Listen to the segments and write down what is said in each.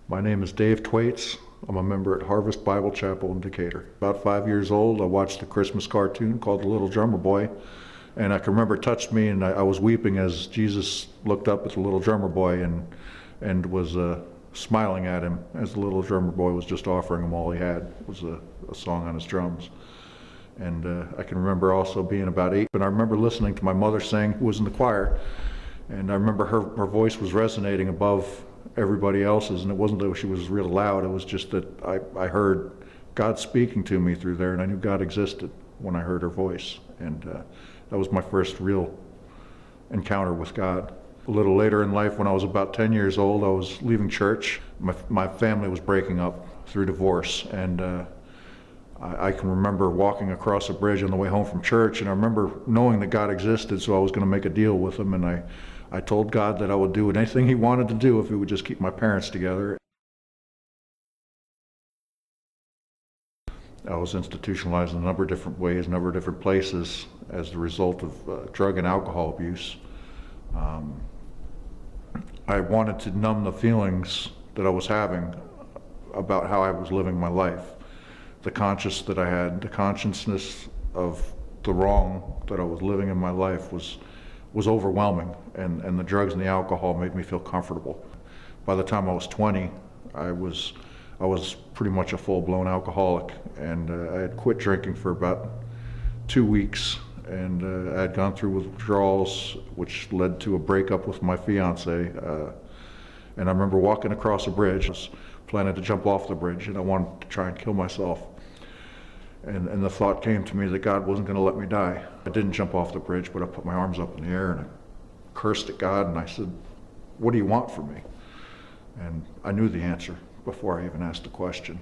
My name is Dave Twaits. I'm a member at Harvest Bible Chapel in Decatur. About 5 years old, I watched a Christmas cartoon called The Little Drummer Boy, and I can remember it touched me, and I was weeping as Jesus looked up at the little drummer boy and was smiling at him as the little drummer boy was just offering him all he had. It was a song on his drums. And I can remember also being about 8, and I remember listening to my mother sing, who was in the choir, and I remember her voice was resonating above everybody else's, and it wasn't that she was real loud, it was just that I heard God speaking to me through there, and I knew God existed when I heard her voice, and that was my first real encounter with God. A little later in life, when I was about 10 years old, I was leaving church. My family was breaking up through divorce, and I can remember walking across a bridge on the way home from church, and I remember knowing that God existed, so I was going to make a deal with him, and I told God that I would do anything he wanted to do if he would just keep my parents together. I was institutionalized in a number of different ways, a number of different places as the result of drug and alcohol abuse. I wanted to numb the feelings that I was having about how I was living my life. The conscience that I had, the consciousness of the wrong that I was living in my life was overwhelming, and the drugs and the alcohol made me feel comfortable. By the time I was 20, I was pretty much a full-blown alcoholic, and I had quit drinking for about 2 weeks, and I had gone through withdrawals, which led to a breakup with my fiance. And I remember walking across a bridge. I was planning to jump off the bridge, and I wanted to try and kill myself. And the thought came to me that God wasn't going to let me die. I didn't jump off the bridge, but I put my arms up in the air and I cursed at God, and I said, "What do you want from me?" And I knew the answer before I even asked the question.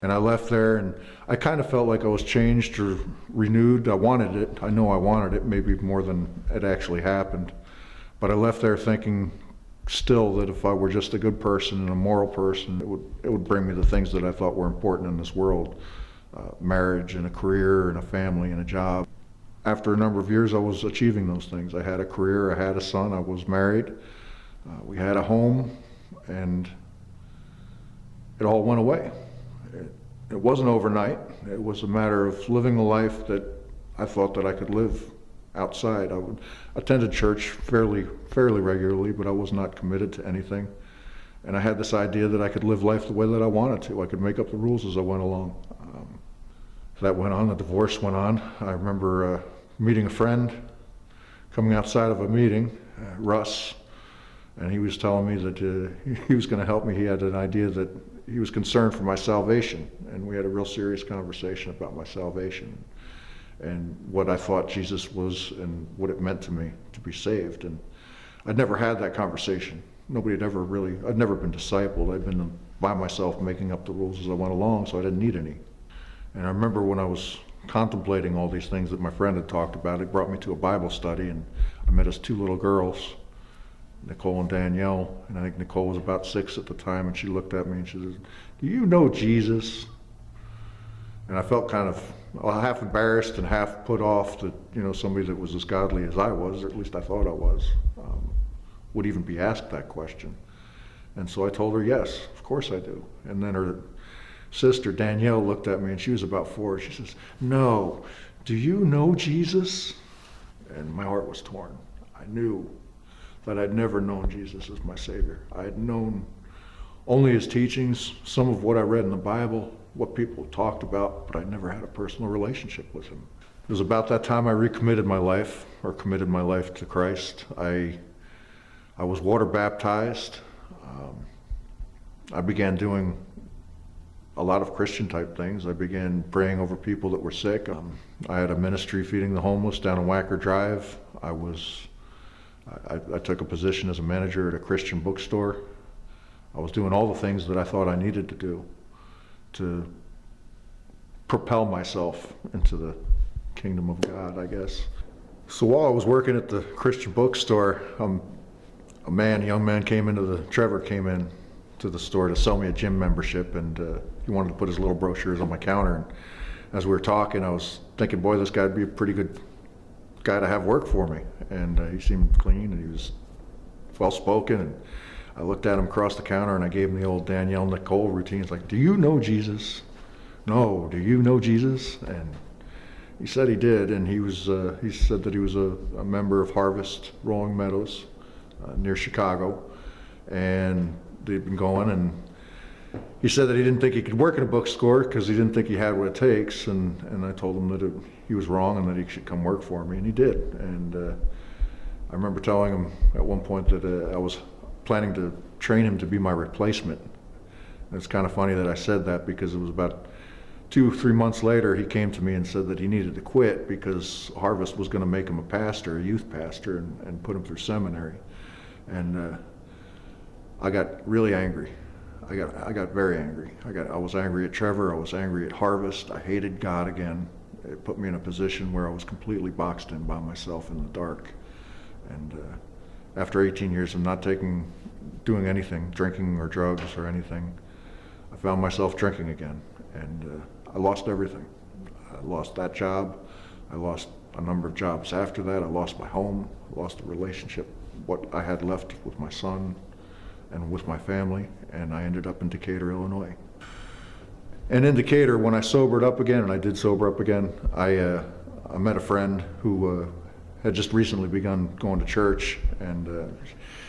And I left there, and I kind of felt like I was changed or renewed. I wanted it. I know I wanted it, maybe more than it actually happened. But I left there thinking still that if I were just a good person and a moral person, it would bring me the things that I thought were important in this world. Marriage and a career and a family and a job. After a number of years, I was achieving those things. I had a career, I had a son, I was married, we had a home, and it all went away. It wasn't overnight. It was a matter of living the life that I thought that I could live outside. I attended church fairly regularly, but I was not committed to anything. And I had this idea that I could live life the way that I wanted to. I could make up the rules as I went along. That went on, the divorce went on. I remember meeting a friend, coming outside of a meeting, Russ, and he was telling me that he was going to help me. He had an idea that he was concerned for my salvation, and we had a real serious conversation about my salvation and what I thought Jesus was and what it meant to me to be saved. And I'd never had that conversation. Nobody had ever really, I'd never been discipled. I'd been by myself making up the rules as I went along, so I didn't need any. And I remember when I was contemplating all these things that my friend had talked about, it brought me to a Bible study, and I met his 2 little girls, Nicole and Danielle, and I think Nicole was about 6 at the time, and she looked at me and she said, "Do you know Jesus?" And I felt kind of half embarrassed and half put off that, somebody that was as godly as I was, or at least I thought I was, would even be asked that question. And so I told her, yes, of course I do. And then her sister Danielle looked at me, and she was about 4. She says, "No, do you know Jesus?" And my heart was torn. I knew that I'd never known Jesus as my Savior. I had known only his teachings, some of what I read in the Bible, what people talked about, but I never had a personal relationship with him. It was about that time I recommitted my life, or committed my life to Christ. I was water baptized. I began doing a lot of Christian type things. I began praying over people that were sick. I had a ministry feeding the homeless down in Wacker Drive. I took a position as a manager at a Christian bookstore. I was doing all the things that I thought I needed to do to propel myself into the kingdom of God, I guess. So while I was working at the Christian bookstore, a young man Trevor came in to the store to sell me a gym membership, and he wanted to put his little brochures on my counter. And as we were talking, I was thinking, boy, this guy'd be a pretty good guy to have work for me. And he seemed clean, and he was well-spoken, and I looked at him across the counter and I gave him the old Danielle Nicole routine. It's like, do you know Jesus? No, do you know Jesus? And he said he did, and he said that he was a member of Harvest Rolling Meadows near Chicago, and they'd been going, and he said that he didn't think he could work in a bookstore because he didn't think he had what it takes, and I told him that he was wrong and that he should come work for me, and he did. And I remember telling him at one point that I was planning to train him to be my replacement. And it's kind of funny that I said that, because it was about 2-3 months later he came to me and said that he needed to quit because Harvest was going to make him a pastor, a youth pastor, and put him through seminary. And I got really angry. I got very angry. I was angry at Trevor. I was angry at Harvest. I hated God again. It put me in a position where I was completely boxed in by myself in the dark. And after 18 years of not doing anything, drinking or drugs or anything, I found myself drinking again, and I lost everything. I lost that job. I lost a number of jobs after that. I lost my home. I lost the relationship, what I had left with my son and with my family, and I ended up in Decatur, Illinois. And in Decatur, when I sobered up again, and I did sober up again, I met a friend who had just recently begun going to church, and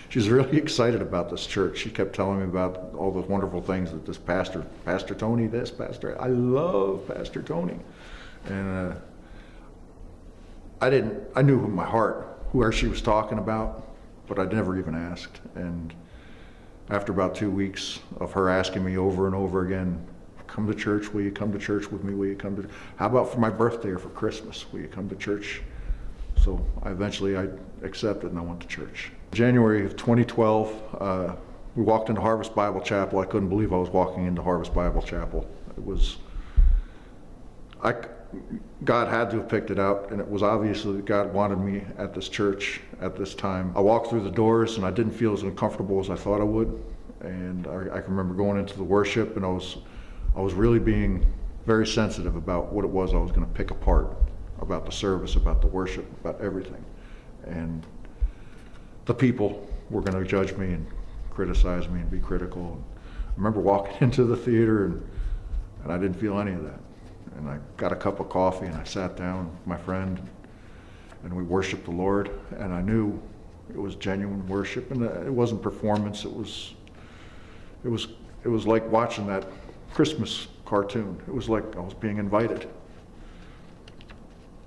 she's really excited about this church. She kept telling me about all the wonderful things that this Pastor Tony, I love Pastor Tony. And I knew in my heart where she was talking about, but I never even asked. And after about 2 weeks of her asking me over and over again, come to church, will you come to church with me, will you come to, how about for my birthday or for Christmas, will you come to church? So eventually I accepted and I went to church. January of 2012, we walked into Harvest Bible Chapel. I couldn't believe I was walking into Harvest Bible Chapel. God had to have picked it out, and it was obvious that God wanted me at this church at this time. I walked through the doors and I didn't feel as uncomfortable as I thought I would. And I can remember going into the worship, and I was really being very sensitive about what it was I was going to pick apart about the service, about the worship, about everything. And the people were going to judge me and criticize me and be critical. I remember walking into the theater and I didn't feel any of that. And I got a cup of coffee and I sat down with my friend and we worshiped the Lord, and I knew it was genuine worship, and it wasn't performance. It was like watching that Christmas cartoon. It was like I was being invited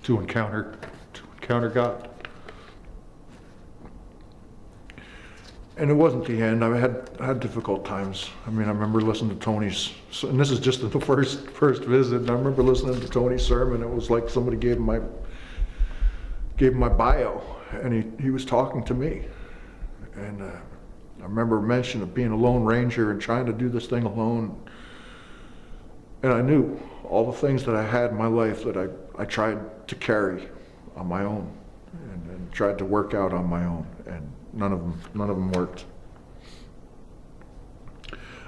to encounter God. And it wasn't the end. I had difficult times. I mean, I remember listening to Tony's, and this is just the first visit, and I remember listening to Tony's sermon. It was like somebody gave him my bio, and he was talking to me. And I remember mention of being a lone ranger and trying to do this thing alone. And I knew all the things that I had in my life that I tried to carry on my own and tried to work out on my own, and none of them worked.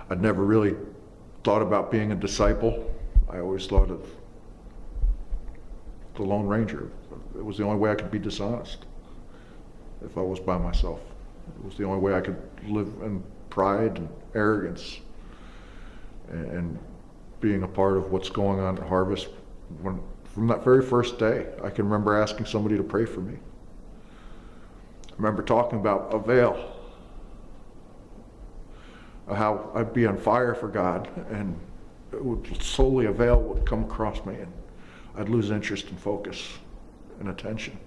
I'd never really thought about being a disciple. I always thought of the Lone Ranger. It was the only way I could be dishonest if I was by myself. It was the only way I could live in pride and arrogance and being a part of what's going on at Harvest. From that very first day, I can remember asking somebody to pray for me. I remember talking about a veil, how I'd be on fire for God, and it would slowly, a veil would come across me, and I'd lose interest and focus and attention.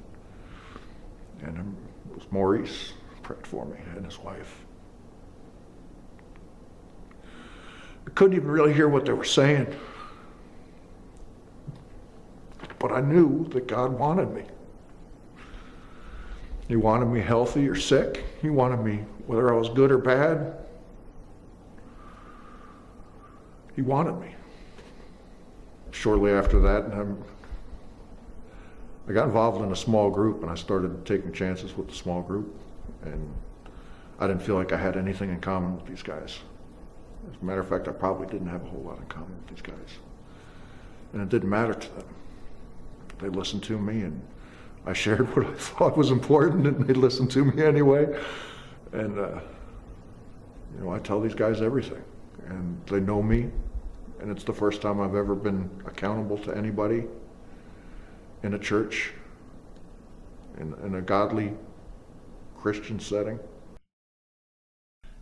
And it was Maurice prayed for me and his wife. I couldn't even really hear what they were saying, but I knew that God wanted me. He wanted me healthy or sick. He wanted me, whether I was good or bad. He wanted me. Shortly after that, I got involved in a small group, and I started taking chances with the small group, and I didn't feel like I had anything in common with these guys. As a matter of fact, I probably didn't have a whole lot in common with these guys. And it didn't matter to them. They listened to me, and I shared what I thought was important, and they listened to me anyway. And, I tell these guys everything, and they know me, and it's the first time I've ever been accountable to anybody in a church, in a godly Christian setting.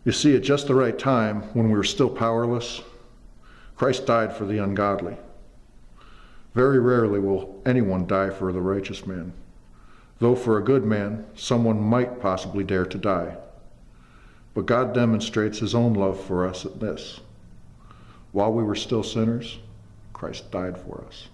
You see, at just the right time, when we were still powerless, Christ died for the ungodly. Very rarely will anyone die for the righteous man, though for a good man, someone might possibly dare to die. But God demonstrates his own love for us at this: while we were still sinners, Christ died for us.